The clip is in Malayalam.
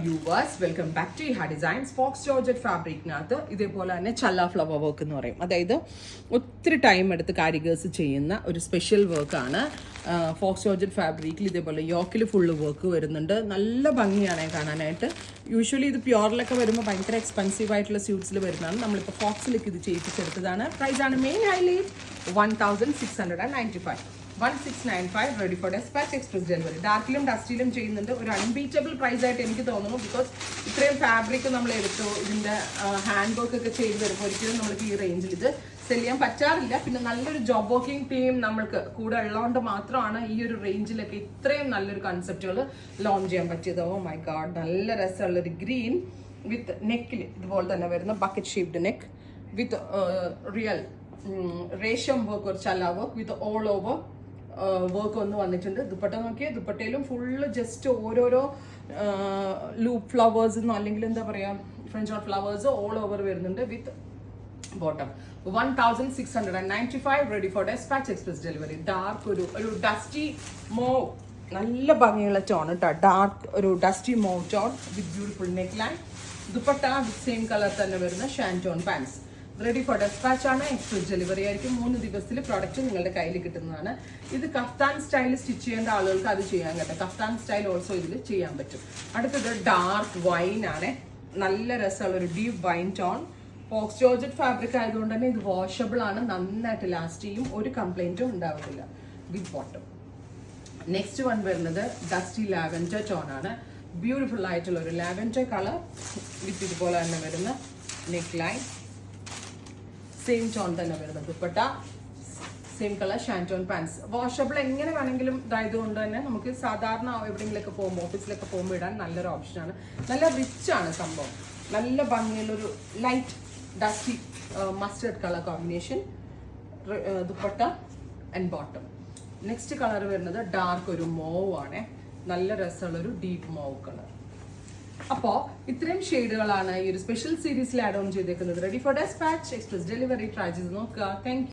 Viewers, welcome back to Iha designs. Faux georgette ഫാബ്രിക്കിനകത്ത് ഇതേപോലെ തന്നെ ചല്ല ഫ്ലവർ വർക്ക് എന്ന് പറയും. അതായത് ഒത്തിരി ടൈം എടുത്ത് കാരിഗേഴ്സ് ചെയ്യുന്ന ഒരു സ്പെഷ്യൽ വർക്കാണ്. ഫോക്സ് ജോർജറ്റ് ഫാബ്രിക്കിൽ ഇതേപോലെ യോക്കിൽ ഫുള്ള് വർക്ക് വരുന്നുണ്ട്. നല്ല ഭംഗിയാണ് കാണാനായിട്ട്. യൂഷ്വലി ഇത് പ്യോറിലൊക്കെ വരുമ്പോൾ ഭയങ്കര എക്സ്പെൻസീവ് ആയിട്ടുള്ള സ്യൂട്ട്സിൽ വരുന്നതാണ്. നമ്മളിപ്പോൾ ഫോക്സിലേക്ക് ഇത് ചെയ്യിപ്പിച്ചെടുത്തതാണ്. പ്രൈസാണ് main highlight 1695. 1695 ready for despatch express delivery. ഡാർക്കിലും ഡസ്റ്റിലും ചെയ്യുന്നുണ്ട്. ഒരു അൺബീറ്റബിൾ പ്രൈസ് ആയിട്ട് എനിക്ക് തോന്നുന്നു. ബിക്കോസ് ഇത്രയും ഫാബ്രിക് നമ്മൾ എടുത്തു, ഇതിൻ്റെ ഹാൻഡ് വർക്ക് ഒക്കെ ചെയ്ത് വരുമ്പോൾ ഒരിക്കലും നമ്മൾക്ക് ഈ റേഞ്ചിൽ ഇത് സെല് ചെയ്യാൻ പറ്റാറില്ല. പിന്നെ നല്ലൊരു ജോബ് വർക്കിംഗ് ടീം നമ്മൾക്ക് കൂടെ ഉള്ളതുകൊണ്ട് മാത്രമാണ് ഈ ഒരു റേഞ്ചിലൊക്കെ ഇത്രയും നല്ലൊരു കൺസെപ്റ്റുകൾ ലോഞ്ച് ചെയ്യാൻ പറ്റിയത്. ഓ മൈ ഗാഡ്, നല്ല രസമുള്ളൊരു ഗ്രീൻ വിത്ത് നെക്കിൽ ഇതുപോലെ തന്നെ വരുന്ന bucket shaped neck with real resham work, ഒരു ചല work with all over work ഒന്ന് വന്നിട്ടുണ്ട്. ദുപ്പട്ട നോക്കിയാൽ ദുപ്പട്ടയിലും ഫുള്ള് ജസ്റ്റ് ഓരോരോ ലൂപ്പ് ഫ്ലവേഴ്സ് എന്നോ അല്ലെങ്കിൽ എന്താ പറയുക French knot flowers all over വരുന്നുണ്ട് with bottom. 1695 ready for despatch express delivery. Dark ഒരു ഡസ്റ്റി മോവ്, നല്ല ഭംഗിയുള്ള ടോൺ കേട്ടോ. ഡാർക്ക് ഒരു dusty mauve tone with beautiful neck line. Dupatta with same colour തന്നെ വരുന്ന ഷാൻറ്റോൺ പാൻസ്. റെഡി ഫോർ ഡെസ്പാച്ച് ആണ്. എക്സ്പ്രസ് ഡെലിവറി ആയിരിക്കും. 3 ദിവസത്തിൽ പ്രോഡക്റ്റ് നിങ്ങളുടെ കയ്യിൽ കിട്ടുന്നതാണ്. ഇത് കഫ്താൻ സ്റ്റൈൽ സ്റ്റിച്ച് ചെയ്യേണ്ട ആളുകൾക്ക് അത് ചെയ്യാൻ കേട്ടോ. കഫ്താൻ സ്റ്റൈൽ ഓൾസോ ഇതിൽ ചെയ്യാൻ പറ്റും. അടുത്തത് ഡാർക്ക് വൈൻ ആണ്. നല്ല രസമുള്ള ഒരു deep wine tone. Fox georgette fabric ആയതുകൊണ്ട് തന്നെ ഇത് വാഷബിൾ ആണ്. നന്നായിട്ട് ലാസ്റ്റ് ചെയ്യും. ഒരു കംപ്ലൈൻറ്റും ഉണ്ടാവില്ല. വിത്ത് ബോട്ടം. നെക്സ്റ്റ് വൺ വരുന്നത് ഡസ്റ്റി ലാവൻഡർ ടോൺ ആണ്. ബ്യൂട്ടിഫുൾ ആയിട്ടുള്ള ഒരു ലാവൻഡർ കളർ വിത്ത് ഇതുപോലെ തന്നെ വരുന്ന നെക്ക് ലൈൻ. സെയിം ടോൺ തന്നെ വരുന്നത് ദുപ്പട്ട, സെയിം കളർ ഷാൻറ്റോൺ പാൻസ്. വാഷബിൾ എങ്ങനെ വേണമെങ്കിലും ഇതായതുകൊണ്ട് തന്നെ നമുക്ക് സാധാരണ എവിടെയെങ്കിലൊക്കെ പോകുമ്പോൾ ഓഫീസിലൊക്കെ പോകുമ്പോൾ ഇടാൻ നല്ലൊരു ഓപ്ഷനാണ്. നല്ല റിച്ച് ആണ് സംഭവം. നല്ല ഭംഗിയുള്ളൊരു light dusty mustard colour combination dupatta and bottom. Next colour വരുന്നത് ഡാർക്ക് ഒരു മോവ് ആണ്. നല്ല രസമുള്ളൊരു ഡീപ്പ് മോവ് കളർ. അപ്പോൾ ഇത്രയും ഷെയ്ഡുകളാണ് ഈ ഒരു സ്പെഷ്യൽ സീരീസിൽ ആഡ് ഓൺ ചെയ്തേക്കുന്നത്. Ready for despatch express delivery. Try ചെയ്ത് നോക്കുക. Thank U.